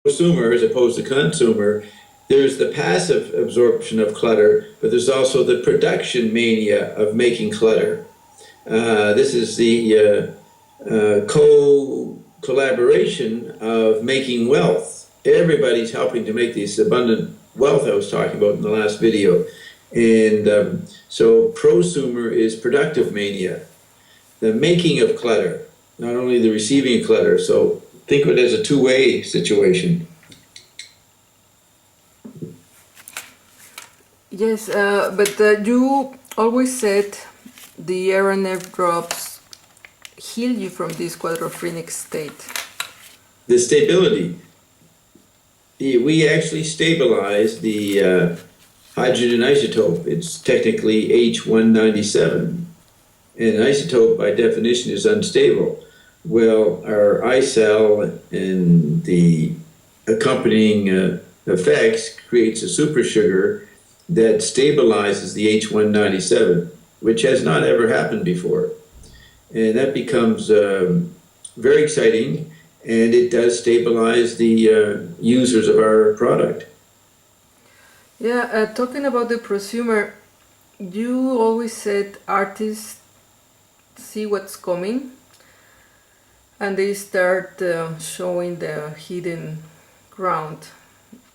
prosumer as opposed to consumer, there's the passive absorption of clutter, but there's also the production mania of making clutter. This is the collaboration of making wealth. Everybody's helping to make this abundant wealth I was talking about in the last video. And so prosumer is productive mania, the making of clutter, not only the receiving of clutter. So think of it as a two-way situation. Yes, but you always said the RNF drops heal you from this quadrophenic state. The stability. We actually stabilize the hydrogen isotope. It's technically H197. And an isotope, by definition, is unstable. Well, our iCell and the accompanying effects creates a supersugar that stabilizes the H197, which has not ever happened before. And that becomes very exciting, and it does stabilize the users of our product. Yeah, talking about the prosumer, you always said artists see what's coming and they start showing the hidden ground,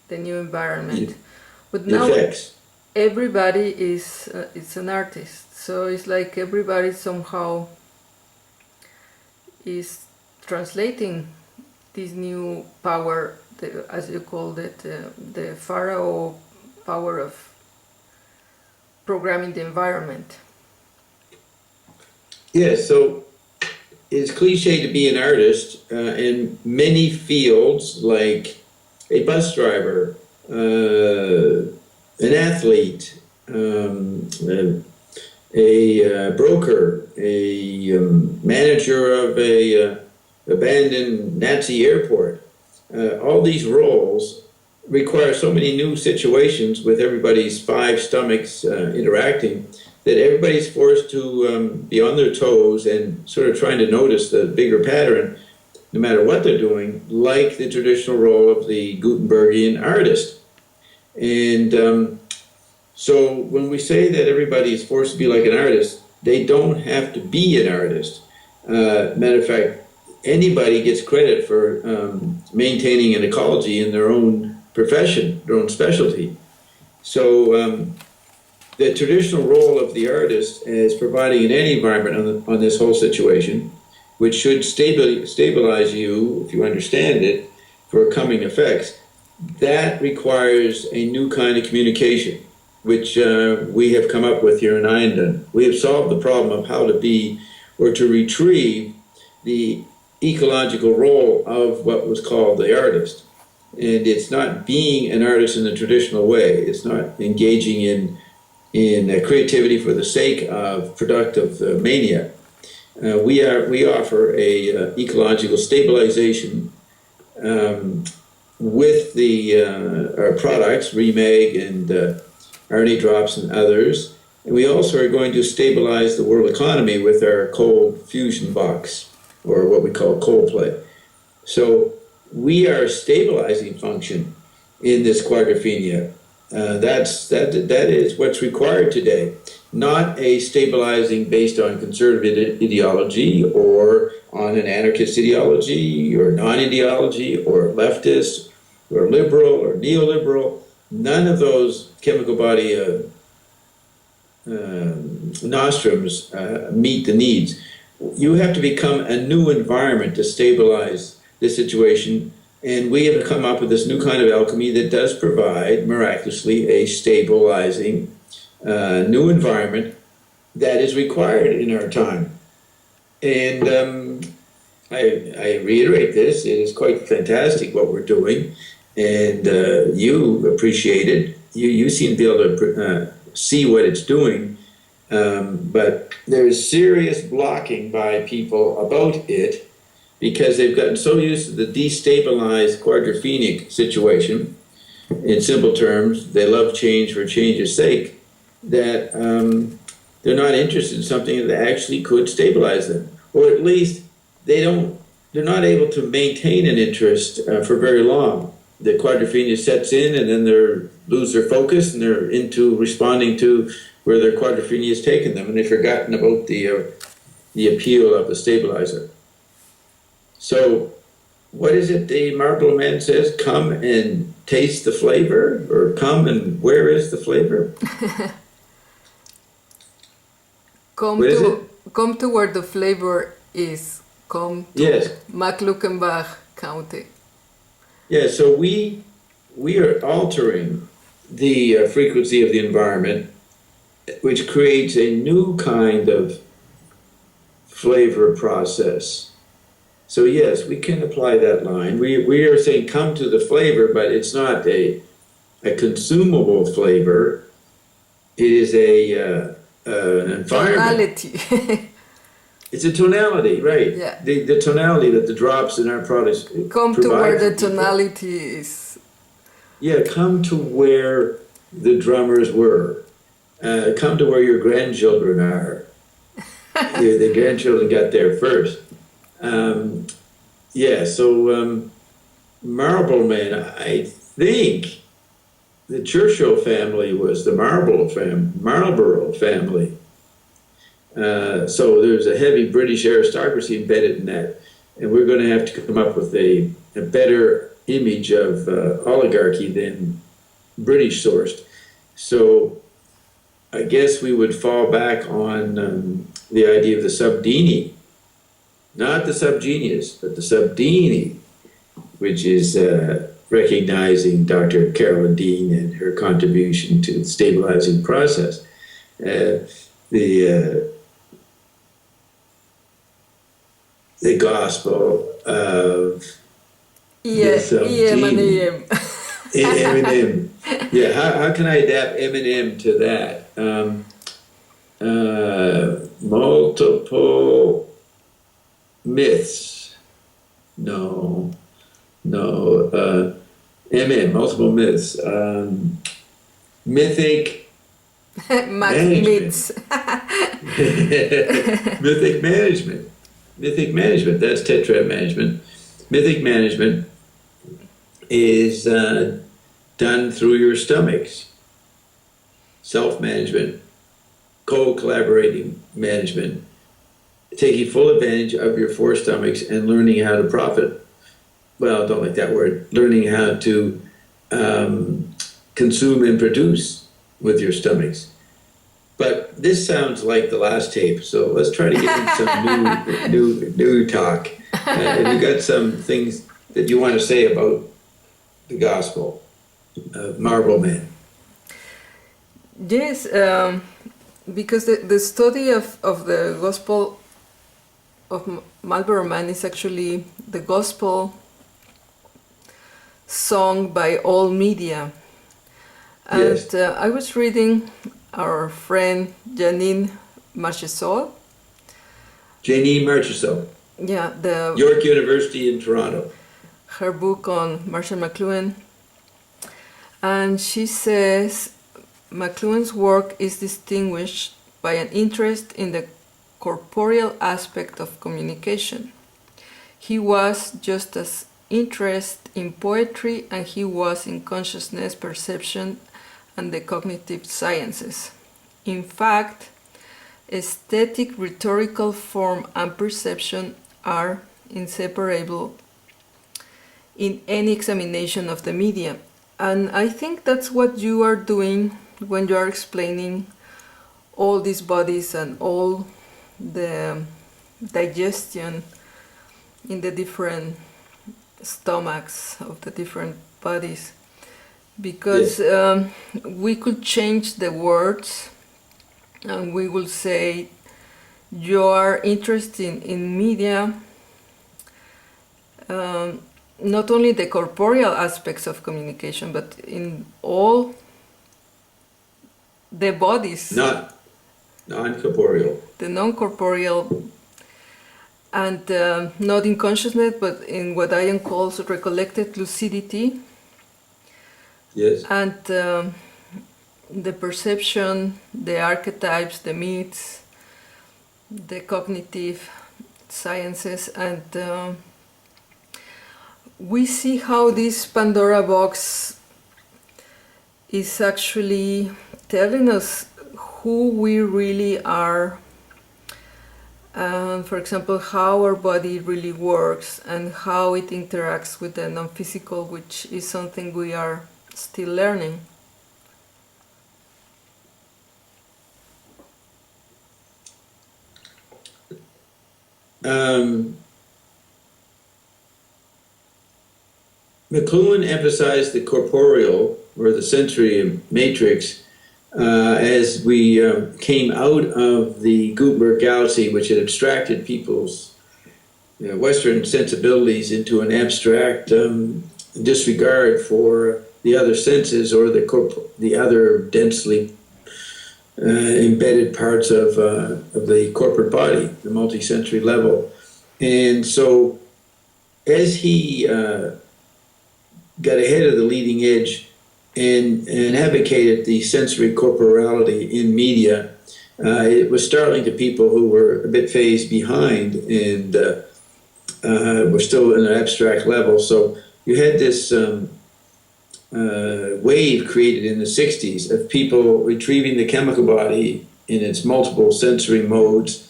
the new environment. But now effects. Everybody is it's an artist, so it's like everybody somehow is translating this new power, as you called it, the pharaoh power of programming the environment. Yes, so it's cliche to be an artist in many fields, like a bus driver, an athlete, a broker, a manager of a abandoned Nazi airport. All these roles require so many new situations with everybody's five stomachs interacting that everybody's forced to be on their toes and sort of trying to notice the bigger pattern no matter what they're doing, like the traditional role of the Gutenbergian artist. And so when we say that everybody is forced to be like an artist, they don't have to be an artist. Matter of fact, anybody gets credit for maintaining an ecology in their own profession, their own specialty. So the traditional role of the artist is providing in any environment on this whole situation, which should stabilize you, if you understand it, for coming effects. That requires a new kind of communication, which we have come up with here in Iandon. We have solved the problem of how to be or to retrieve the ecological role of what was called the artist. And it's not being an artist in the traditional way. It's not engaging in creativity for the sake of productive mania. We offer a ecological stabilization with our products, Remag and RNA Drops and others. And we also are going to stabilize the world economy with our cold fusion box, or what we call cold play. So we are a stabilizing function in this quadrophenia. That is what's required today, not a stabilizing based on conservative ideology or on an anarchist ideology or non-ideology or leftist or liberal or neoliberal. None of those chemical body nostrums meet the needs. You have to become a new environment to stabilize this situation. And we have come up with this new kind of alchemy that does provide, miraculously, a stabilizing new environment that is required in our time. And I reiterate this, it is quite fantastic what we're doing, and you appreciate it. You seem to be able to see what it's doing, but there's serious blocking by people about it, because they've gotten so used to the destabilized quadrophenic situation. In simple terms, they love change for change's sake, that they're not interested in something that actually could stabilize them. Or at least they're not able to maintain an interest for very long. the quadrophenia sets in, and then they lose their focus, and they're into responding to where their quadrophenia has taken them, and they've forgotten about the appeal of the stabilizer. So, what is it the Marlboro Man says? Come and taste the flavor, or come and where is the flavor? What is it? Come to where the flavor is. Come to Yes. Mecklenburg County. Yeah, so we are altering the frequency of the environment, which creates a new kind of flavor process. So yes, we can apply that line. We are saying come to the flavor, but it's not a consumable flavor. It is an environment. Tonality. It's a tonality, right? Yeah. The tonality that the drops in our products Come to where provide the for people. tonality is. Yeah, come to where the drummers were. Come to where your grandchildren are. The grandchildren got there first. Marlboro Man, I think the Churchill family was the Marlborough family. So there's a heavy British aristocracy embedded in that. And we're going to have to come up with a better image of oligarchy than British sourced. So I guess we would fall back on the idea of the subdini, not the subgenius, but the subdini, which is recognizing Dr. Carolyn Dean and her contribution to the stabilizing process. The gospel of Eminem. Eminem. Yeah, how can I adapt Eminem to that? Multiple myths. No. Multiple myths. Mythic Myths. Mythic management. Mythic management, that's tetrad management. Mythic management is done through your stomachs. Self-management, co-collaborating management, taking full advantage of your four stomachs and learning how to profit. Well, I don't like that word. Learning how to consume and produce with your stomachs. But this sounds like the last tape, so let's try to get into some new talk. Have you got some things that you want to say about the gospel of Marlboro Man? Yes, because the study of the gospel of Marlboro Man is actually the gospel sung by all media. And Yes. I was reading our friend Janine Marchesol. Janine Marchesol, Yeah, York University in Toronto. her book on Marshall McLuhan. And she says McLuhan's work is distinguished by an interest in the corporeal aspect of communication. He was just as interested in poetry and he was in consciousness, perception, and the cognitive sciences. In fact, aesthetic, rhetorical form, and perception are inseparable in any examination of the media. And I think that's what you are doing when you are explaining all these bodies and all the digestion in the different stomachs of the different bodies. Because we could change the words and we will say you are interested in media, not only the corporeal aspects of communication, but in all the bodies. Not non-corporeal. The non-corporeal, and not in consciousness, but in what Ian calls recollected lucidity. Yes. And the perception, the archetypes, the myths, the cognitive sciences, and we see how this Pandora box is actually telling us who we really are, and for example how our body really works and how it interacts with the non-physical, which is something we are still learning. McLuhan emphasized the corporeal, or the sensory matrix, as we came out of the Gutenberg galaxy, which had abstracted people's Western sensibilities into an abstract disregard for the other senses or the other densely embedded parts of the corporate body, the multi-sensory level. And so as he got ahead of the leading edge and advocated the sensory corporality in media, it was startling to people who were a bit phased behind and were still in an abstract level. So you had this wave created in the 60s of people retrieving the chemical body in its multiple sensory modes.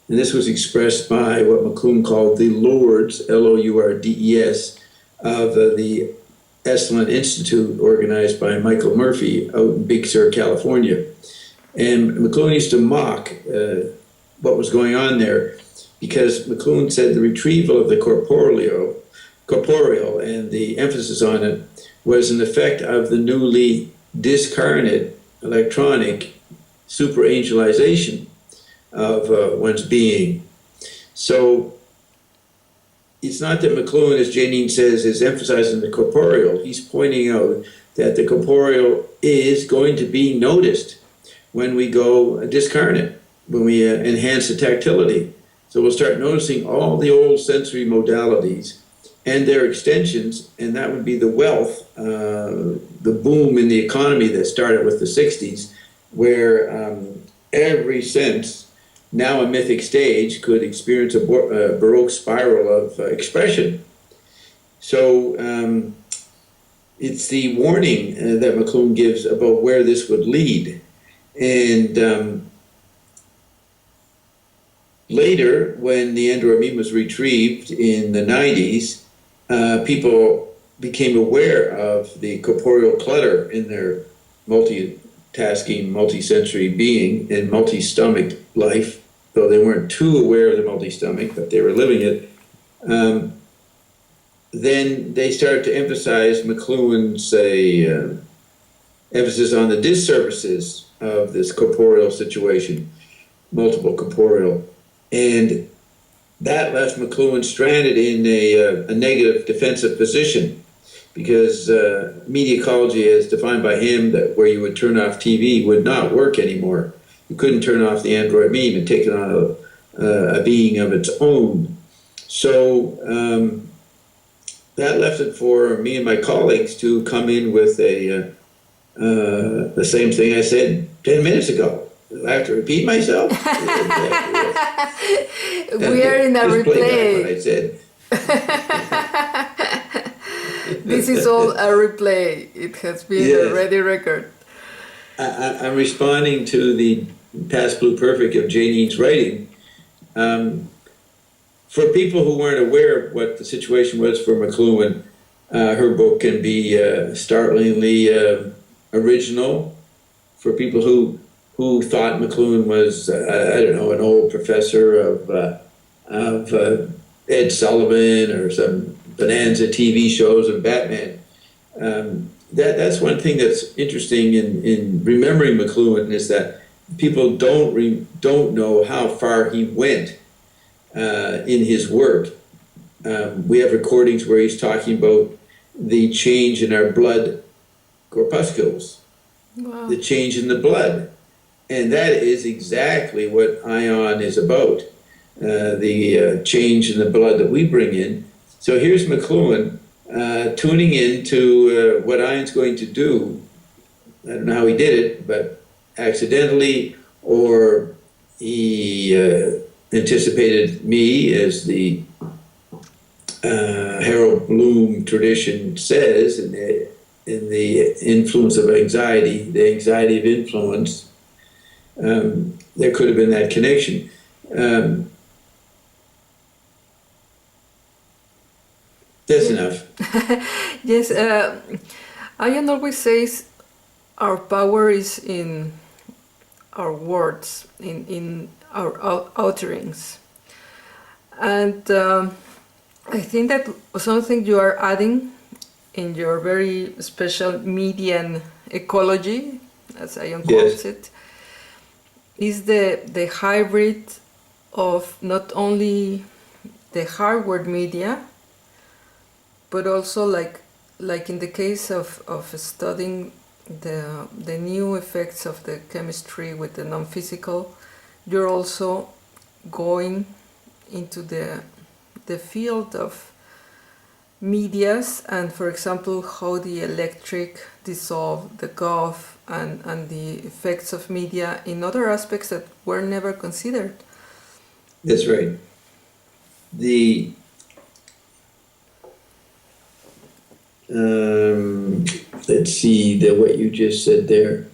And this was expressed by what McLuhan called the Lourdes, Lourdes, of the Esalen Institute, organized by Michael Murphy out in Big Sur, California. And McLuhan used to mock what was going on there, because McLuhan said the retrieval of the corporeal and the emphasis on it was an effect of the newly discarnate electronic superangelization of one's being. So it's not that McLuhan, as Janine says, is emphasizing the corporeal. He's pointing out that the corporeal is going to be noticed when we go discarnate, when we enhance the tactility. So we'll start noticing all the old sensory modalities and their extensions, and that would be the wealth, the boom in the economy that started with the 60s, where every sense, now a mythic stage, could experience a Baroque spiral of expression. So it's the warning that McLuhan gives about where this would lead. And later, when the Android was retrieved in the 90s, people became aware of the corporeal clutter in their multitasking, multisensory being and multi-stomach life, though they weren't too aware of the multi-stomach, but they were living it. Then they started to emphasize McLuhan's emphasis on the disservices of this corporeal situation, multiple corporeal. And that left McLuhan stranded in a negative defensive position, because media ecology, as defined by him, that where you would turn off TV would not work anymore. You couldn't turn off the Android meme and take it on a being of its own. So that left it for me and my colleagues to come in with the same thing I said 10 minutes ago. Do I have to repeat myself? We are in a replay. What I said. This is all a replay. It has been already record. I'm responding to the past blue perfect of Janine's writing. For people who weren't aware of what the situation was for McLuhan, her book can be startlingly original. For people who thought McLuhan was, I don't know, an old professor of Ed Sullivan or some Bonanza TV shows of Batman. That's one thing that's interesting in remembering McLuhan, is that people don't know how far he went in his work. We have recordings where he's talking about the change in our blood corpuscles, Wow. the change in the blood. And that is exactly what ION is about, the change in the blood that we bring in. So here's McLuhan tuning in to what ION's going to do. I don't know how he did it, but accidentally, or he anticipated me as the Harold Bloom tradition says, in the influence of anxiety, the anxiety of influence, there could have been that connection. That's enough. Yes, Ian always says our power is in our words, in our utterings. And I think that something you are adding in your very special median ecology, as Ian calls it, is the hybrid of not only the hardware media, but also like in the case of studying the new effects of the chemistry with the non-physical, you're also going into the field of medias, and for example how the electric dissolve the gulf and the effects of media in other aspects that were never considered. That's right. Let's see what you just said there.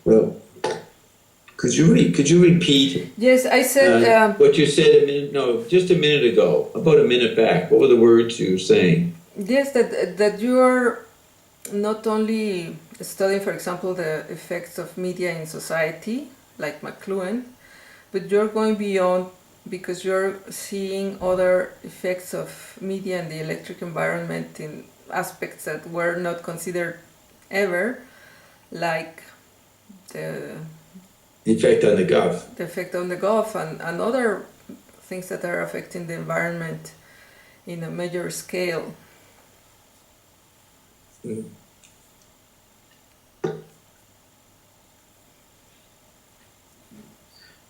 Well, could you repeat? Yes, I said what you said just a minute ago, about a minute back. What were the words you were saying? Yes, that you are not only studying, for example, the effects of media in society, like McLuhan, but you're going beyond, because you're seeing other effects of media in the electric environment in aspects that were not considered ever, like the effect on the Gulf. The effect on the Gulf and other things that are affecting the environment in a major scale. Mm.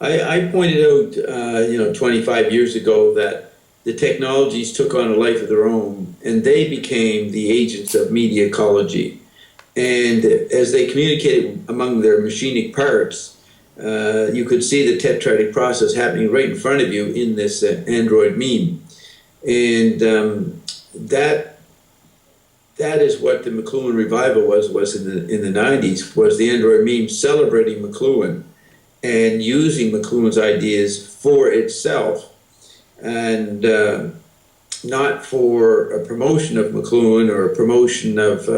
I pointed out, 25 years ago that the technologies took on a life of their own, and they became the agents of media ecology. And as they communicated among their machinic parts, you could see the tetraedic process happening right in front of you in this Android meme. And that is what the McLuhan revival was in the 90s, was the Android meme celebrating McLuhan and using McLuhan's ideas for itself, and not for a promotion of McLuhan or a promotion of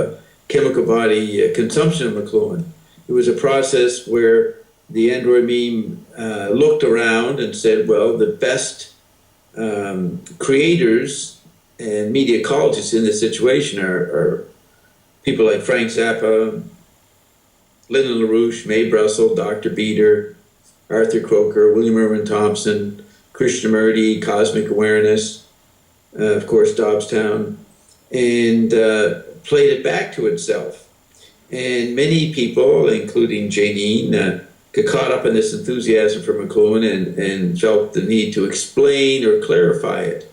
chemical body consumption of McLuhan. It was a process where the Android meme looked around and said, well, the best creators and media ecologists in this situation are people like Frank Zappa, Lyndon LaRouche, Mae Brussel, Dr. Beater, Arthur Croker, William Irwin Thompson, Krishnamurti, Cosmic Awareness, of course, Dobbstown, and played it back to itself. And many people, including Janine, got caught up in this enthusiasm for McLuhan and felt the need to explain or clarify it.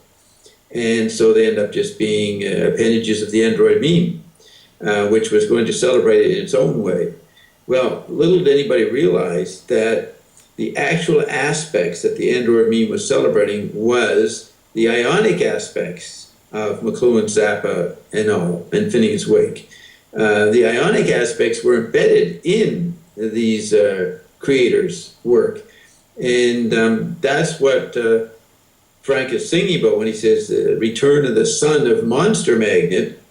And so they end up just being appendages of the Android meme, which was going to celebrate it in its own way. Well, little did anybody realize that the actual aspects that the Android meme was celebrating was the ionic aspects of McLuhan, Zappa, and all, and Phineas Wake. The ionic aspects were embedded in these creators' work. And that's what Frank is singing about when he says the return of the son of Monster Magnet.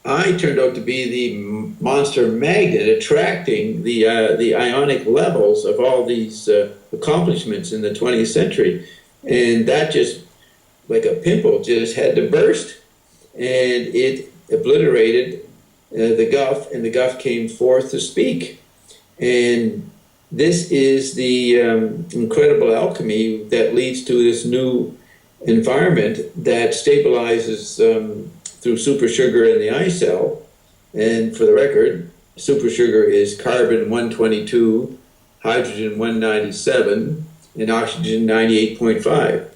I turned out to be the monster magnet attracting the ionic levels of all these accomplishments in the 20th century. And that just, like a pimple, just had to burst. And it obliterated the Gulf, and the Gulf came forth to speak. And this is the incredible alchemy that leads to this new environment that stabilizes through supersugar in the eye cell. And for the record, supersugar is carbon 122, hydrogen 197, and oxygen 98.5.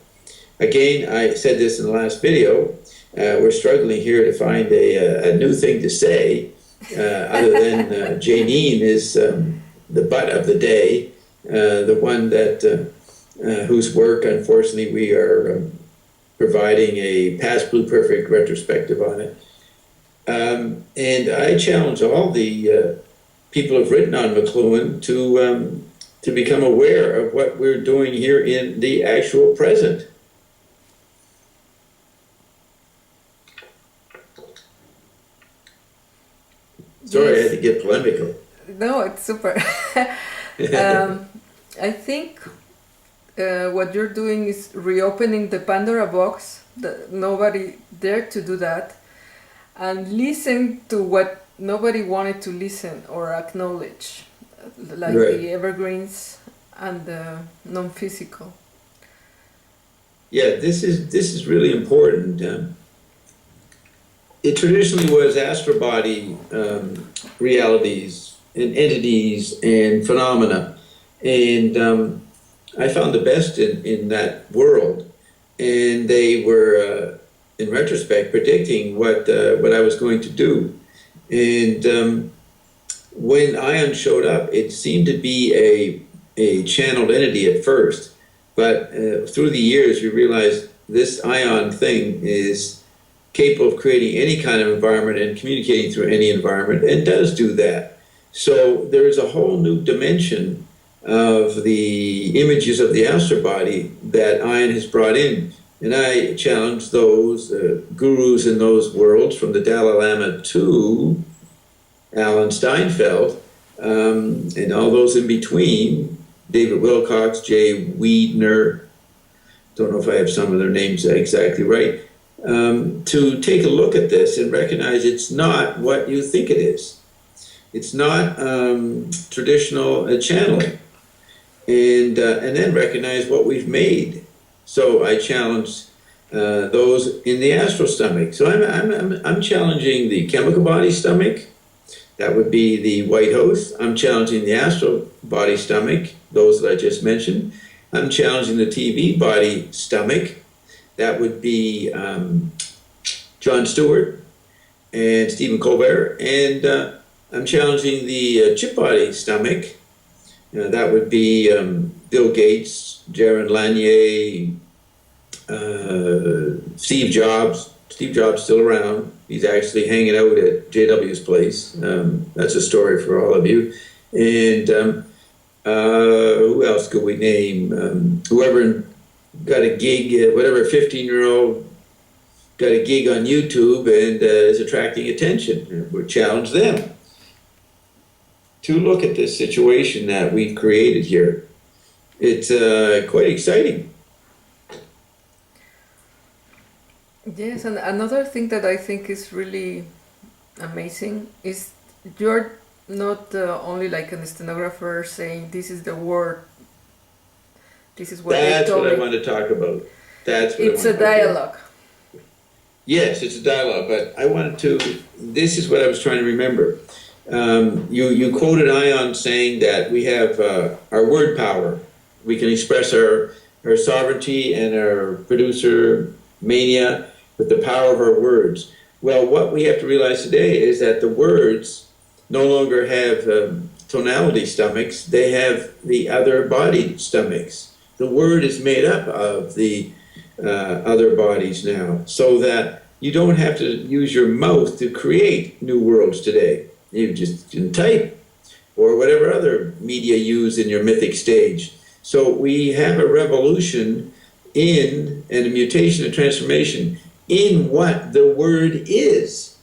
Again, I said this in the last video, we're struggling here to find a new thing to say, other than Janine is the butt of the day, the one that whose work, unfortunately, we are providing a past blue perfect retrospective on it. And I challenge all the people who've written on McLuhan to become aware of what we're doing here in the actual present. Sorry, I had to get polemical. No, it's super. I think what you're doing is reopening the Pandora box. That nobody dared to do that, and listen to what nobody wanted to listen or acknowledge, like Right. the evergreens and the non-physical. Yeah, this is really important. It traditionally was astral body realities and entities and phenomena, and I found the best in that world, and they were, in retrospect, predicting what I was going to do, and when Ion showed up, it seemed to be a channeled entity at first, but through the years we realized this Ion thing is capable of creating any kind of environment and communicating through any environment, and does do that. So there is a whole new dimension of the images of the astral body that Ion has brought in. And I challenge those gurus in those worlds, from the Dalai Lama to Alan Steinfeld, and all those in between, David Wilcox, Jay Wiedner, don't know if I have some of their names exactly right, to take a look at this and recognize it's not what you think it is. It's not traditional channeling, and then recognize what we've made. So I challenge those in the astral stomach. So I'm challenging the chemical body stomach. That would be the white host. I'm challenging the astral body stomach, those that I just mentioned. I'm challenging the TV body stomach. That would be Jon Stewart and Stephen Colbert. And I'm challenging the chip body stomach. That would be Bill Gates, Jaron Lanier, Steve Jobs. Steve Jobs still around. He's actually hanging out at JW's place. That's a story for all of you. And who else could we name? Whoever got a gig, whatever 15-year-old got a gig on YouTube and is attracting attention. We challenge them to look at this situation that we've created here. It's quite exciting. Yes, and another thing that I think is really amazing is you're not only like a stenographer saying this is the word, this is what they That's told what I me. want to talk about. That's what It's I a want to talk about. dialogue. Yes, it's a dialogue, but I wanted to, this is what I was trying to remember. You quoted Ion saying that we have our word power. We can express our sovereignty and our producer mania with the power of our words. Well, what we have to realize today is that the words no longer have tonality stomachs, they have the other body stomachs. The word is made up of the other bodies now, so that you don't have to use your mouth to create new worlds today. You just can type, or whatever other media you use in your mythic stage. So we have a revolution in, and a mutation and transformation in what the word is.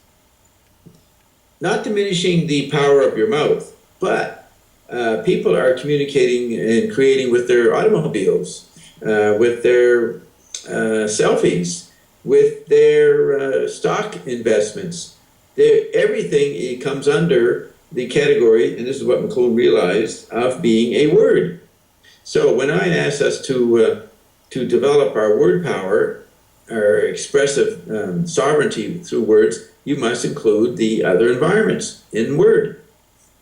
Not diminishing the power of your mouth, but people are communicating and creating with their automobiles, with their selfies, with their stock investments. Everything, it comes under the category, and this is what McLuhan realized, of being a word. So when I asked us to develop our word power, our expressive sovereignty through words, you must include the other environments in word.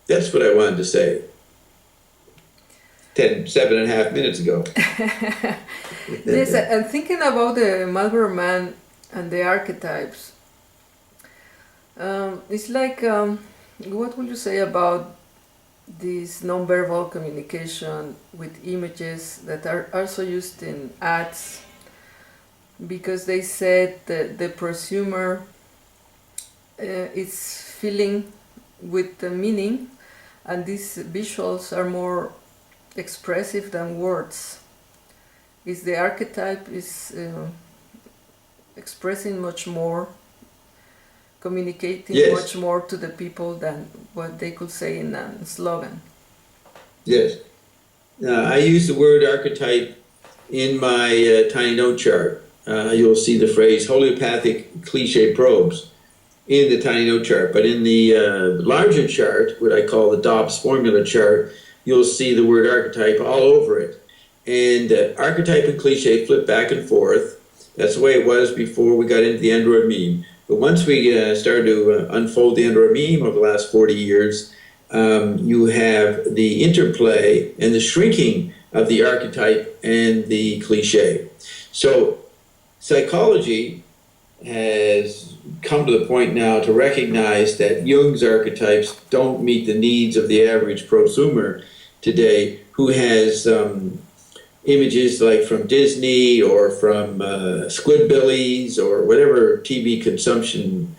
That's what I wanted to say 7.5 minutes ago. Yes, and thinking about the Marlboro Man and the archetypes, it's like, what would you say about this nonverbal communication with images that are also used in ads, because they said that the prosumer is filling with the meaning, and these visuals are more expressive than words. Is the archetype is expressing much more, communicating Yes. much more to the people than what they could say in a slogan. Yes. I use the word archetype in my tiny note chart. You'll see the phrase homeopathic cliche probes in the tiny note chart, but in the larger chart, what I call the Dobbs formula chart, you'll see the word archetype all over it. And archetype and cliche flip back and forth. That's the way it was before we got into the Android meme. But once we started to unfold the Android meme over the last 40 years, you have the interplay and the shrinking of the archetype and the cliche. So psychology has come to the point now to recognize that Jung's archetypes don't meet the needs of the average prosumer today, who has images like from Disney or from Squidbillies or whatever TV consumption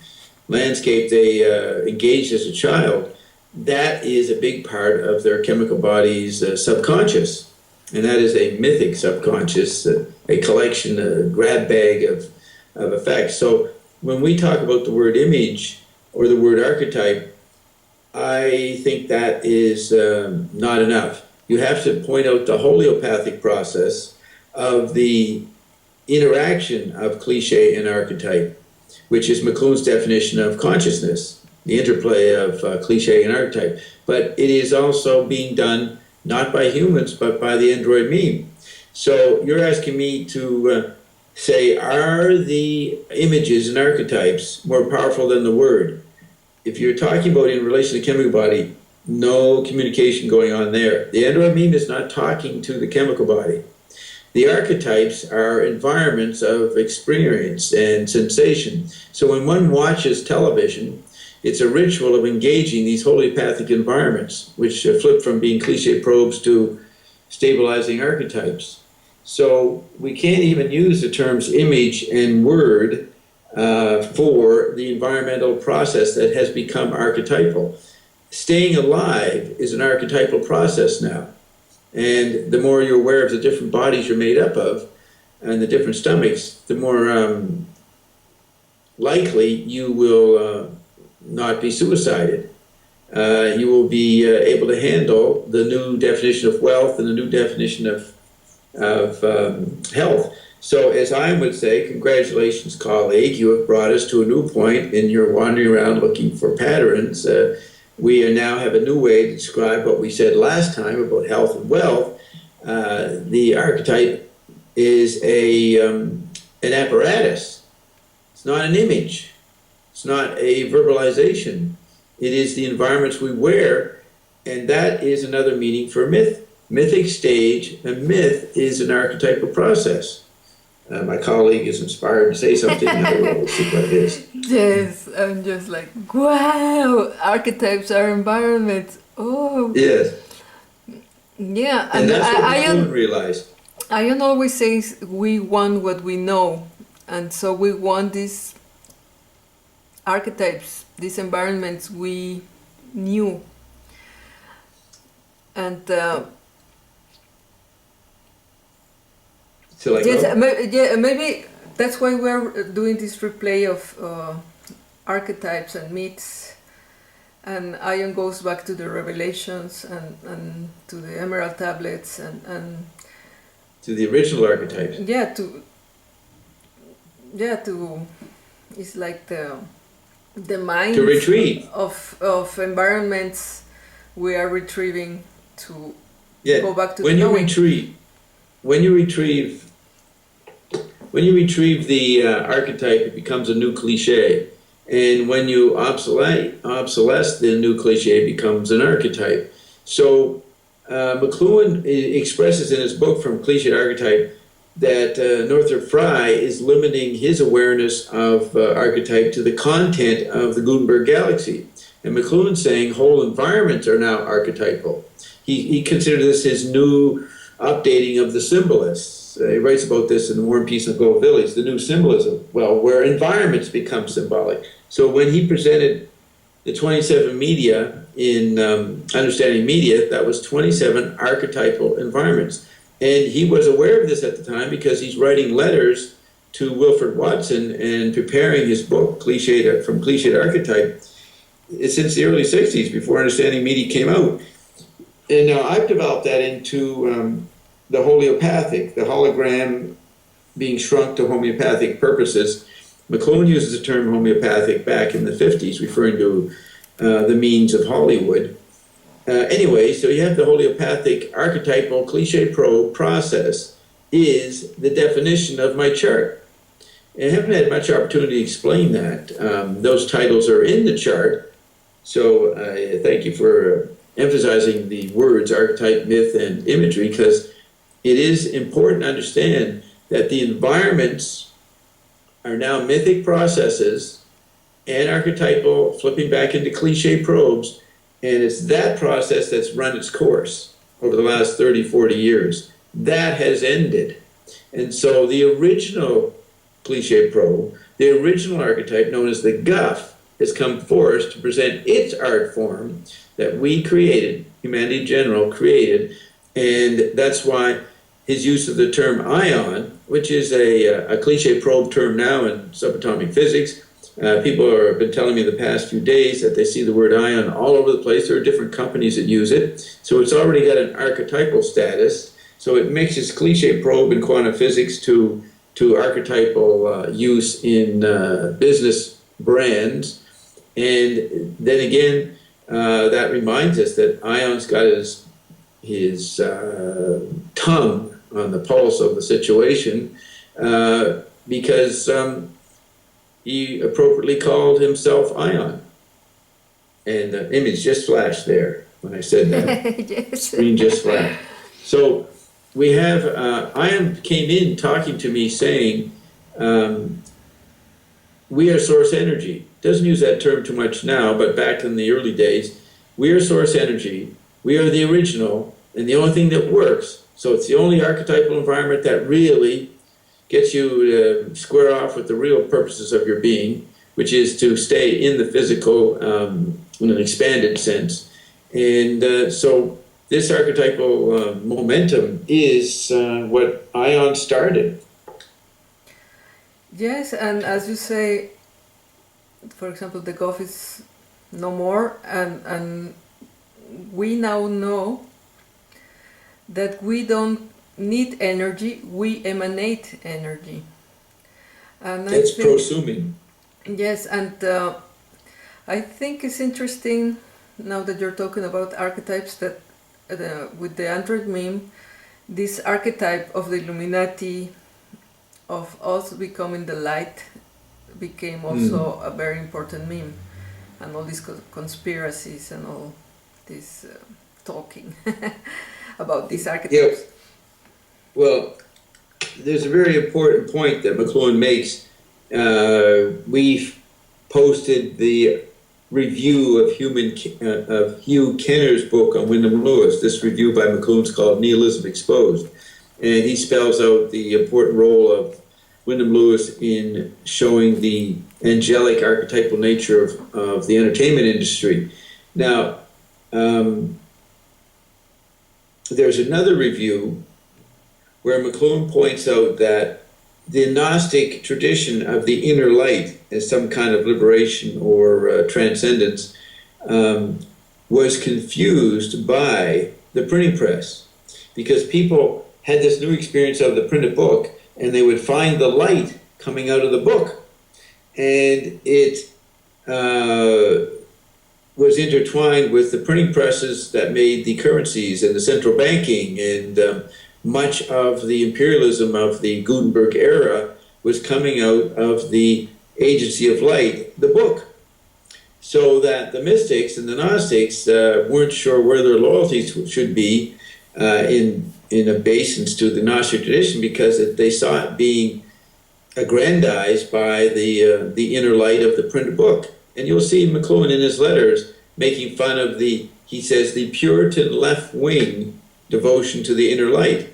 landscape they engaged as a child. That is a big part of their chemical body's subconscious. And that is a mythic subconscious, a collection, a grab bag of effects. So when we talk about the word image or the word archetype, I think that is not enough. You have to point out the homeopathic process of the interaction of cliche and archetype, which is McLuhan's definition of consciousness, the interplay of cliche and archetype. But it is also being done not by humans, but by the Android meme. So you're asking me to say, are the images and archetypes more powerful than the word? If you're talking about in relation to the chemical body, no communication going on there. The Android meme is not talking to the chemical body. The archetypes are environments of experience and sensation. So when one watches television, it's a ritual of engaging these homeopathic environments, which flip from being cliche probes to stabilizing archetypes. So we can't even use the terms image and word for the environmental process that has become archetypal. Staying alive is an archetypal process now. And the more you're aware of the different bodies you're made up of and the different stomachs, the more likely you will not be suicided. You will be able to handle the new definition of wealth and the new definition of health. So as I would say, congratulations, colleague, you have brought us to a new point in your wandering around looking for patterns. We now have a new way to describe what we said last time about health and wealth. The archetype is an apparatus. It's not an image. It's not a verbalization. It is the environments we wear, and that is another meaning for myth. Mythic stage, a myth is an archetypal process. My colleague is inspired to say something. I will see what it is. Yes, I'm just like, wow, archetypes are environments. Oh. Yes. Yeah, and that's what McLuhan realized. Ion always says we want what we know, and so we want these archetypes, these environments we knew. And yes, maybe that's why we're doing this replay of archetypes and myths. And Ion goes back to the revelations and to the emerald tablets and to the original archetypes. Yeah, to it's like the mind to retrieve of environments we are retrieving to go back to when the you knowing. When you retrieve the archetype, it becomes a new cliche. And when you obsolesce the new cliche, it becomes an archetype. So McLuhan expresses in his book From Cliche to Archetype that Northrop Frye is limiting his awareness of archetype to the content of the Gutenberg galaxy. And McLuhan's saying whole environments are now archetypal. He considered this his new updating of the symbolists. He writes about this in The War and Peace of Gold Village, the new symbolism. Well, where environments become symbolic. So when he presented the 27 media in Understanding Media, that was 27 archetypal environments. And he was aware of this at the time because he's writing letters to Wilfred Watson and preparing his book, From Cliche to Archetype, since the early 60s, before Understanding Media came out. And now I've developed that into the homeopathic, the hologram being shrunk to homeopathic purposes. McLuhan uses the term homeopathic back in the 50s, referring to the means of Hollywood. Anyway, so you have the homeopathic archetypal cliche probe process is the definition of my chart. I haven't had much opportunity to explain that. Those titles are in the chart, so thank you for emphasizing the words archetype, myth, and imagery, because it is important to understand that the environments are now mythic processes and archetypal, flipping back into cliche probes, and it's that process that's run its course over the last 30, 40 years. That has ended. And so the original cliche probe, the original archetype known as the Guff, has come forth to present its art form that we created, humanity in general created, and that's why his use of the term ion, which is a cliche probe term now in subatomic physics. People have been telling me the past few days that they see the word ion all over the place. There are different companies that use it. So it's already got an archetypal status. So it mixes cliche probe in quantum physics to archetypal use in business brands. And then again, that reminds us that Ion's got his tongue on the pulse of the situation because he appropriately called himself Ion. And the image just flashed there when I said that. Yes. Screen just flashed. So we have, Ion came in talking to me saying, we are source energy. Doesn't use that term too much now, but back in the early days, we are source energy. We are the original and the only thing that works. So it's the only archetypal environment that really gets you to square off with the real purposes of your being, which is to stay in the physical in an expanded sense. And so this archetypal momentum is what Ion started. Yes, and as you say, for example, the Guff is no more, and we now know that we don't need energy, we emanate energy. And That's prosuming. Yes, and I think it's interesting now that you're talking about archetypes that with the Android meme, this archetype of the Illuminati, of us becoming the light, became also a very important meme, and all these conspiracies and all this talking about these archetypes. Yeah. Well, there's a very important point that McLuhan makes. We've posted the review of Hugh Kenner's book on Wyndham Lewis. This review by McLuhan's called Nihilism Exposed. And he spells out the important role of Wyndham Lewis in showing the angelic archetypal nature of the entertainment industry. Now, there's another review where McLuhan points out that the Gnostic tradition of the inner light as some kind of liberation or transcendence was confused by the printing press, because people had this new experience of the printed book, and they would find the light coming out of the book, and it was intertwined with the printing presses that made the currencies and the central banking, and much of the imperialism of the Gutenberg era was coming out of the agency of light, the book. So that the mystics and the Gnostics weren't sure where their loyalties should be in obeisance to the Gnostic tradition, because they saw it being aggrandized by the inner light of the printed book. And you'll see McLuhan in his letters making fun of he says, the Puritan left-wing devotion to the inner light.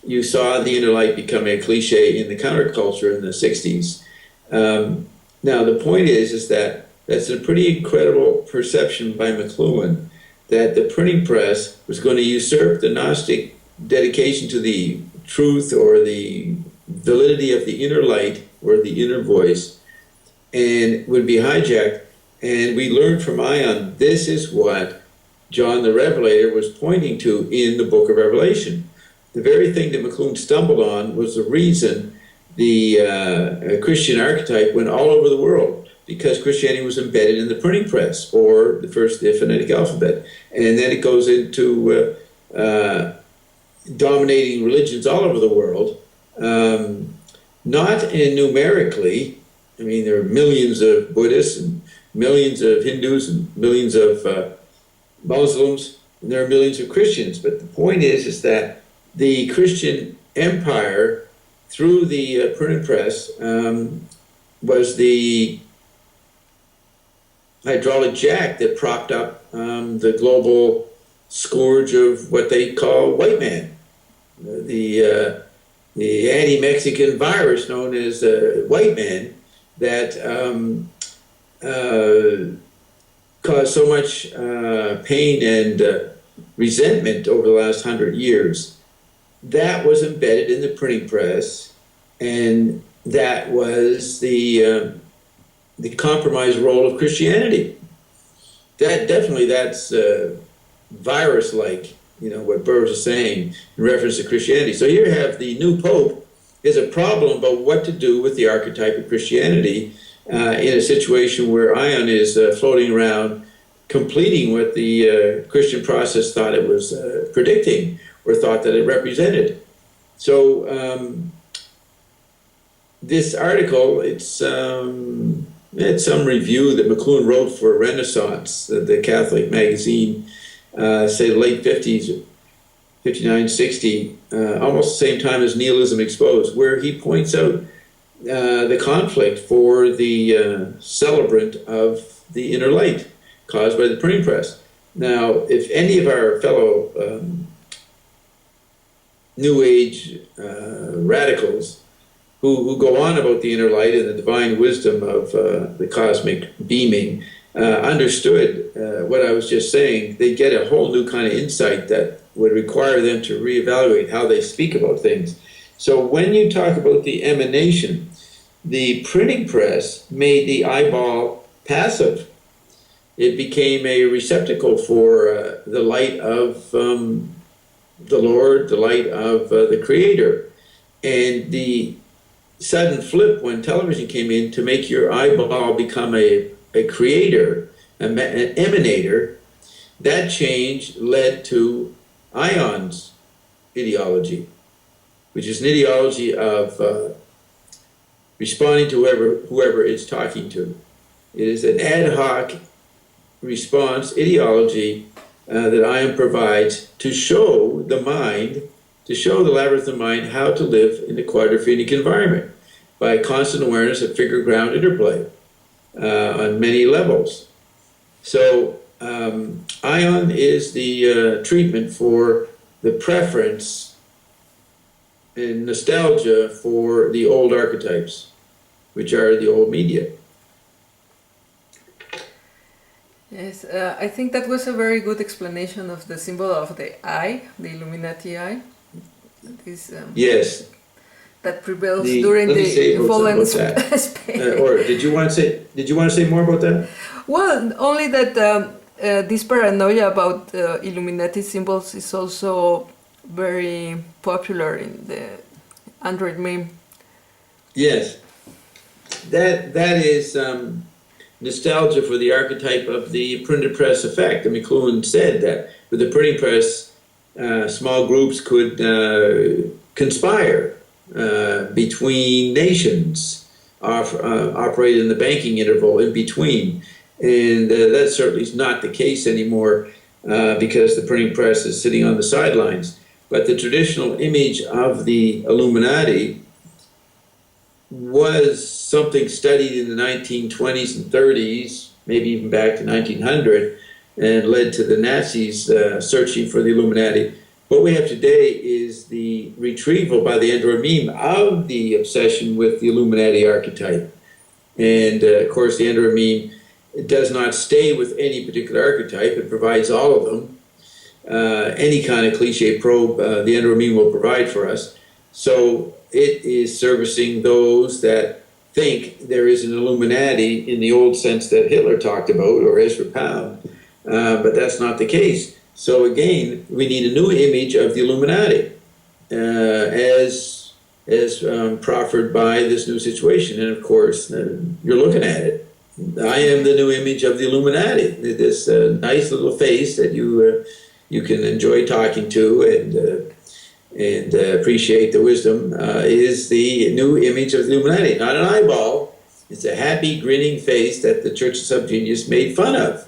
You saw the inner light become a cliche in the counterculture in the 60s. Now, the point is that that's a pretty incredible perception by McLuhan that the printing press was going to usurp the Gnostic dedication to the truth or the validity of the inner light or the inner voice, and would be hijacked. And we learned from Ion, this is what John the Revelator was pointing to in the book of Revelation. The very thing that McLuhan stumbled on was the reason the Christian archetype went all over the world, because Christianity was embedded in the printing press, or the phonetic alphabet. And then it goes into dominating religions all over the world, not in numerically. I mean, there are millions of Buddhists and millions of Hindus and millions of Muslims, and there are millions of Christians. But the point is that the Christian empire, through the printing press, was the hydraulic jack that propped up the global scourge of what they call white man, the anti-Mexican virus known as white man that caused so much pain and resentment over the last 100 years. That was embedded in the printing press, and that was the compromised role of Christianity. That's virus-like, what Burroughs is saying in reference to Christianity. So here you have the new Pope is a problem about what to do with the archetype of Christianity in a situation where Ion is floating around, completing what the Christian process thought it was predicting or thought that it represented. So this article, it's some review that McLuhan wrote for Renaissance, the Catholic magazine, say the late 50s, 59, 60, almost the same time as Nihilism Exposed, where he points out the conflict for the celebrant of the inner light caused by the printing press. Now, if any of our fellow New Age radicals who go on about the inner light and the divine wisdom of the cosmic beaming understood what I was just saying, they get a whole new kind of insight that would require them to reevaluate how they speak about things. So when you talk about the emanation, the printing press made the eyeball passive. It became a receptacle for the light of the Lord, the light of the Creator. And the sudden flip when television came in to make your eyeball become a creator, an emanator, that change led to Ion's ideology, which is an ideology of responding to whoever it's talking to. It is an ad hoc response ideology that Ion provides to show the mind, to show the labyrinth of mind how to live in a quadrophenic environment by constant awareness of figure-ground interplay on many levels. So Ion is the treatment for the preference and nostalgia for the old archetypes, which are the old media. Yes, I think that was a very good explanation of the symbol of the eye, the Illuminati eye. This, yes. That prevails during the fallen Spain. Or did you want to say more about that? Well, only that this paranoia about Illuminati symbols is also very popular in the Android meme. Yes, that is nostalgia for the archetype of the printed press effect. I mean, McLuhan said that with the printing press, small groups could conspire between nations, operate in the banking interval in between. And that certainly is not the case anymore because the printing press is sitting on the sidelines. But the traditional image of the Illuminati was something studied in the 1920s and 30s, maybe even back to 1900, and led to the Nazis searching for the Illuminati. What we have today is the retrieval by the Endur Meme of the obsession with the Illuminati archetype. And of course, the Endur Meme does not stay with any particular archetype. It provides all of them. Any kind of cliche probe, the Endur Meme will provide for us. So it is servicing those that think there is an Illuminati in the old sense that Hitler talked about, or Ezra Pound, but that's not the case. So again, we need a new image of the Illuminati as proffered by this new situation. And of course, you're looking at it. I am the new image of the Illuminati. This nice little face that you can enjoy talking to and appreciate the wisdom is the new image of the Illuminati. Not an eyeball. It's a happy, grinning face that the Church of Subgenius made fun of.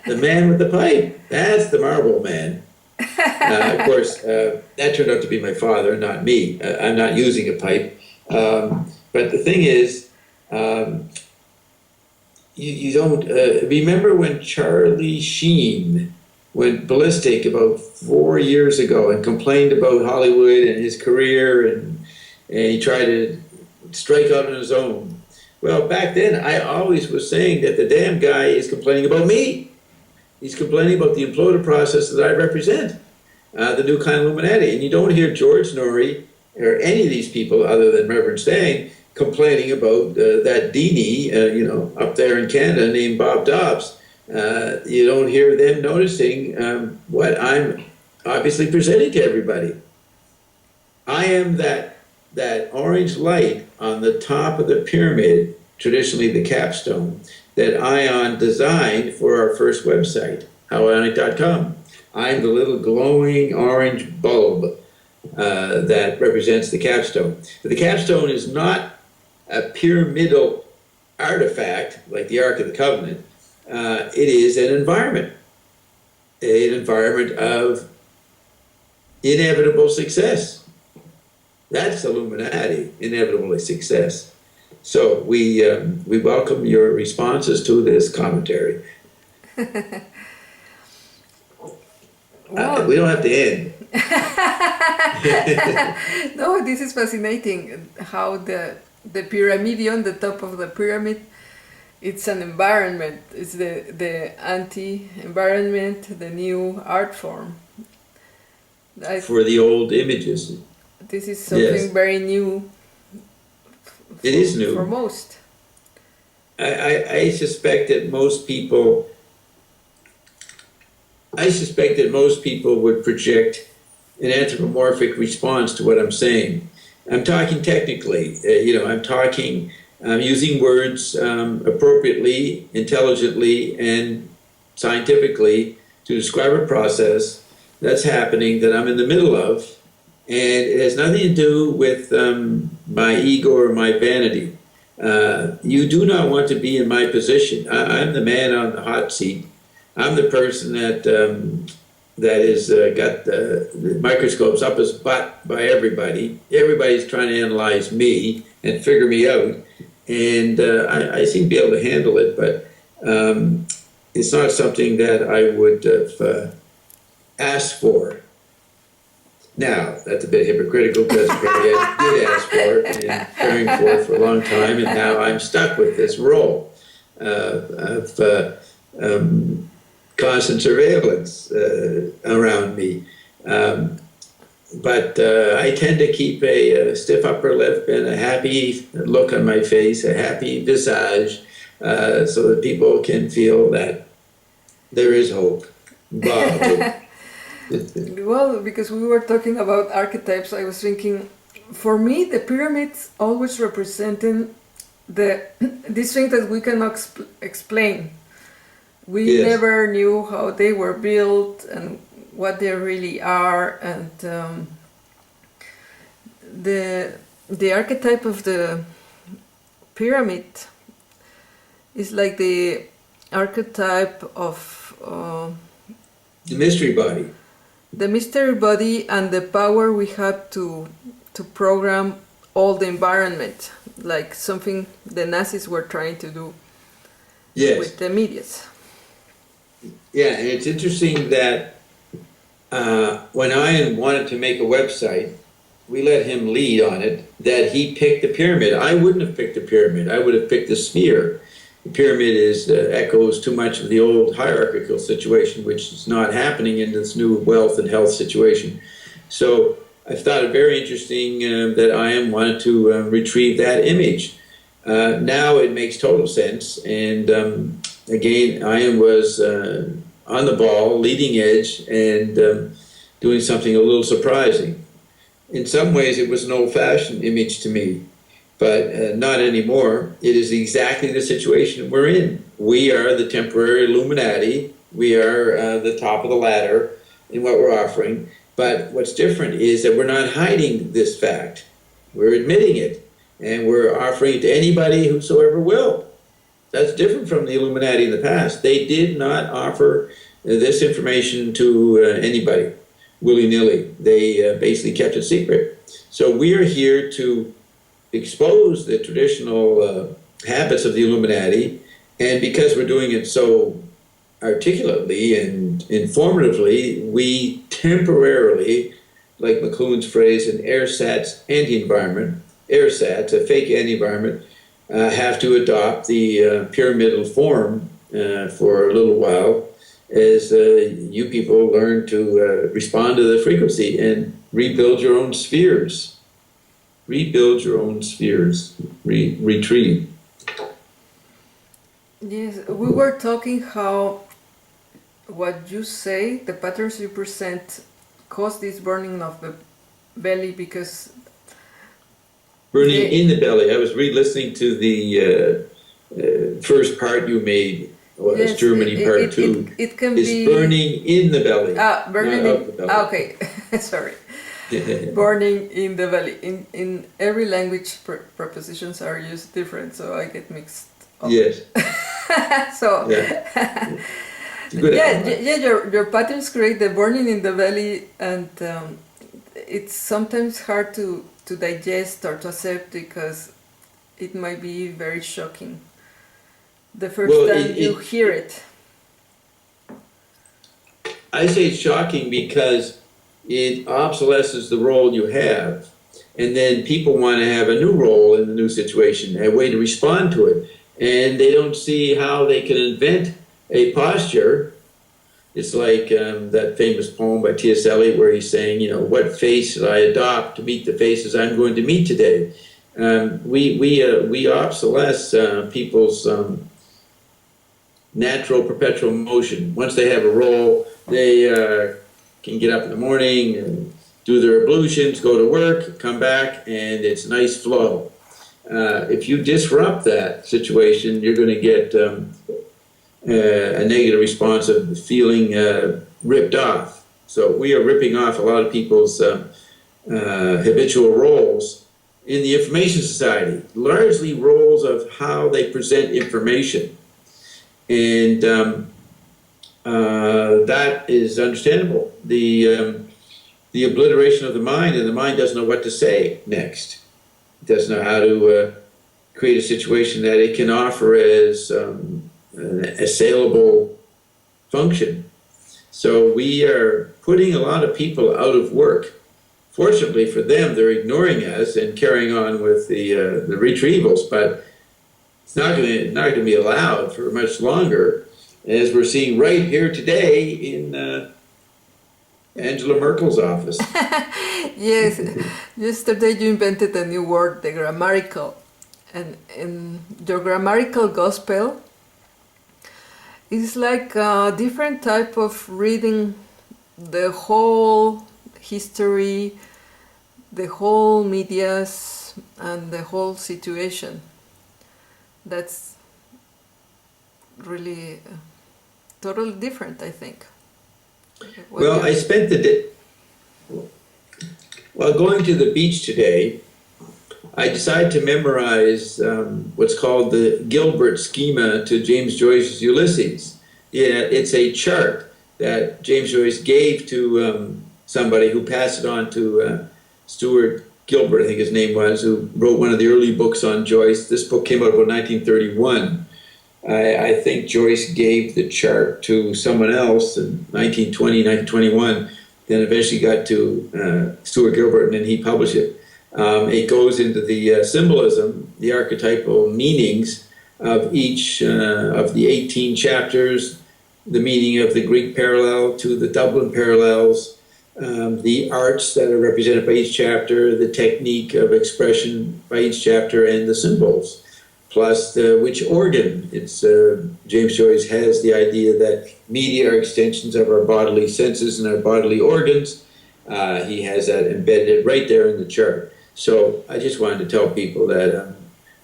The man with the pipe. That's the Marlboro Man. Of course, that turned out to be my father, not me. I'm not using a pipe. But the thing is, you don't remember when Charlie Sheen went ballistic about 4 years ago and complained about Hollywood and his career, and he tried to strike out on his own. Well, back then, I always was saying that the damn guy is complaining about me. He's complaining about the imploder process that I represent, the new kind of Illuminati. And you don't hear George Norrie or any of these people other than Reverend Stang complaining about that Deanie, up there in Canada named Bob Dobbs. You don't hear them noticing what I'm obviously presenting to everybody. I am that orange light on the top of the pyramid, traditionally the capstone, that Ion designed for our first website, howionic.com. I'm the little glowing orange bulb that represents the capstone. But the capstone is not a pyramidal artifact like the Ark of the Covenant. It is an environment of inevitable success. That's Illuminati, inevitable success. So we welcome your responses to this commentary. We don't have to end. No, this is fascinating. How the pyramidion, the top of the pyramid, it's an environment. It's the anti-environment, the new art form. For the old images. This is something very new. It is new for most. I suspect that most people. Would project an anthropomorphic response to what I'm saying. I'm talking technically. I'm using words appropriately, intelligently, and scientifically to describe a process that's happening that I'm in the middle of. And it has nothing to do with my ego or my vanity. You do not want to be in my position. I'm the man on the hot seat. I'm the person that is got the microscopes up his butt by everybody. Everybody's trying to analyze me and figure me out. And I seem to be able to handle it, but it's not something that I would have asked for. Now, that's a bit hypocritical because I did ask for it and preparing for it for a long time, and now I'm stuck with this role of constant surveillance around me. But I tend to keep a stiff upper lip and a happy look on my face, a happy visage, so that people can feel that there is hope. Bob. Well, because we were talking about archetypes, I was thinking, for me, the pyramids always representing these things that we cannot explain. We never knew how they were built and what they really are, and the archetype of the pyramid is like the archetype of the mystery body. The mystery body and the power we have to program all the environment, like something the Nazis were trying to do. Yes. with the medias. Yeah, and it's interesting that when Ian wanted to make a website, we let him lead on it, that he picked the pyramid. I wouldn't have picked the pyramid. I would have picked the sphere. The pyramid echoes too much of the old hierarchical situation, which is not happening in this new wealth and health situation. So I thought it very interesting that Ian wanted to retrieve that image. Now it makes total sense. And again, Ian was on the ball, leading edge, and doing something a little surprising. In some ways, it was an old-fashioned image to me, but not anymore. It is exactly the situation we're in. We are the temporary Illuminati. We are the top of the ladder in what we're offering. But what's different is that we're not hiding this fact. We're admitting it, and we're offering it to anybody whosoever will. That's different from the Illuminati in the past. They did not offer this information to anybody willy-nilly. They basically kept it secret. So we are here to expose the traditional habits of the Illuminati, and because we're doing it so articulately and informatively, we temporarily, like McLuhan's phrase, an ersatz anti-environment, ersatz, a fake anti-environment, have to adopt the pyramidal form for a little while, as you people learn to respond to the frequency and rebuild your own spheres. Rebuild your own spheres. Retrieve. Yes, we were talking how what you say, the patterns you present, cause this burning of the belly because... Burning in the belly. I was re-listening to the first part you made. Well, yes, it's Germany part 2. It can it's be burning in the belly. Burning in the belly. Okay, sorry. Burning in the belly. In every language, prepositions are used different, so I get mixed up. Yes. So yeah, your patterns create the burning in the belly, and it's sometimes hard to digest or to accept because it might be very shocking the first time you hear it. I say it's shocking because it obsolesces the role you have, and then people want to have a new role in the new situation, a way to respond to it, and they don't see how they can invent a posture. It's like that famous poem by T.S. Eliot where he's saying, you know, what face should I adopt to meet the faces I'm going to meet today? We obsolesce people's natural perpetual motion. Once they have a role, they can get up in the morning and do their ablutions, go to work, come back, and it's nice flow. If you disrupt that situation, you're going to get a negative response of feeling ripped off. So we are ripping off a lot of people's habitual roles in the information society, largely roles of how they present information. And that is understandable. The obliteration of the mind, and the mind doesn't know what to say next. It doesn't know how to create a situation that it can offer as an assailable function. So we are putting a lot of people out of work. Fortunately for them, they're ignoring us and carrying on with the retrievals, but it's not going to be allowed for much longer, as we're seeing right here today in Angela Merkel's office. Yes, yesterday you invented a new word, the grammatical, and in your grammatical gospel is like a different type of reading the whole history, the whole medias, and the whole situation. That's really totally different, I think. Well, I spent the day, while going to the beach today, I decided to memorize what's called the Gilbert schema to James Joyce's Ulysses. Yeah, it's a chart that James Joyce gave to somebody who passed it on to Stuart Gilbert, I think his name was, who wrote one of the early books on Joyce. This book came out about 1931. I think Joyce gave the chart to someone else in 1920, 1921, then eventually got to Stuart Gilbert, and then he published it. It goes into the symbolism, the archetypal meanings of each of the 18 chapters, the meaning of the Greek parallel to the Dublin parallels, the arts that are represented by each chapter, the technique of expression by each chapter, and the symbols. Plus which organ. It's James Joyce has the idea that media are extensions of our bodily senses and our bodily organs. He has that embedded right there in the chart. So I just wanted to tell people that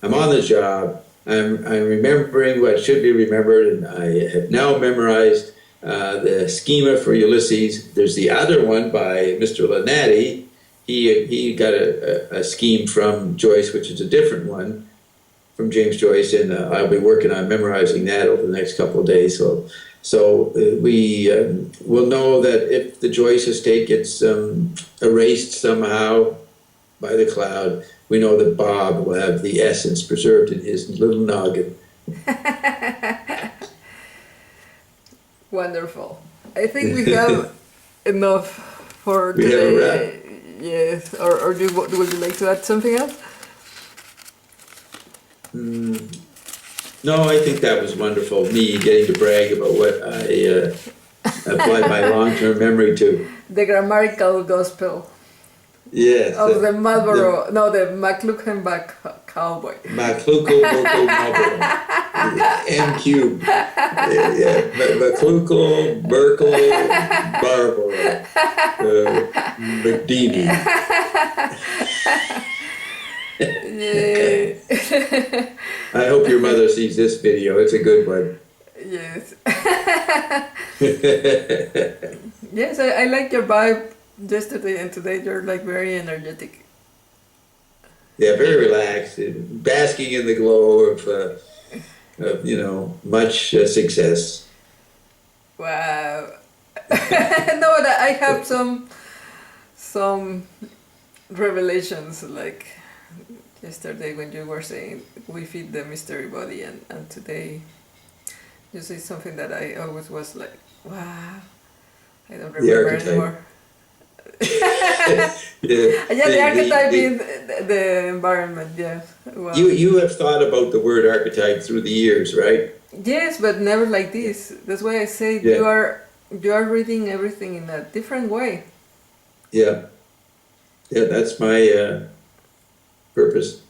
I'm on the job. I'm remembering what should be remembered, and I have now memorized the schema for Ulysses. There's the other one by Mr. Lanati. He got a scheme from Joyce, which is a different one from James Joyce, and I'll be working on memorizing that over the next couple of days. So we will know that if the Joyce estate gets erased somehow by the cloud, we know that Bob will have the essence preserved in his little noggin. Wonderful. I think we have enough for We have a today. Yes. Or would you like to add something else? No, I think that was wonderful. Me getting to brag about what I applied my long-term memory to. The grammatical gospel Yes. of the Marlboro, the McLuhan cowboy. McClukel, Vocal, Marlboro. M cube. Yeah. McClukel, Merkel, Marlboro. McDeamy. Yeah. I hope your mother sees this video. It's a good one. Yes. Yes, I like your vibe yesterday and today. You're like very energetic. Yeah, very relaxed, and basking in the glow of much success. Wow. No, I have some revelations, like yesterday when you were saying we feed the mystery body, and today you say something that I always was like, wow, I don't remember anymore. The archetype in the environment, yeah. Wow. You have thought about the word archetype through the years, right? Yes, but never like this. That's why I say you are reading everything in a different way. Yeah. Yeah, that's my purpose.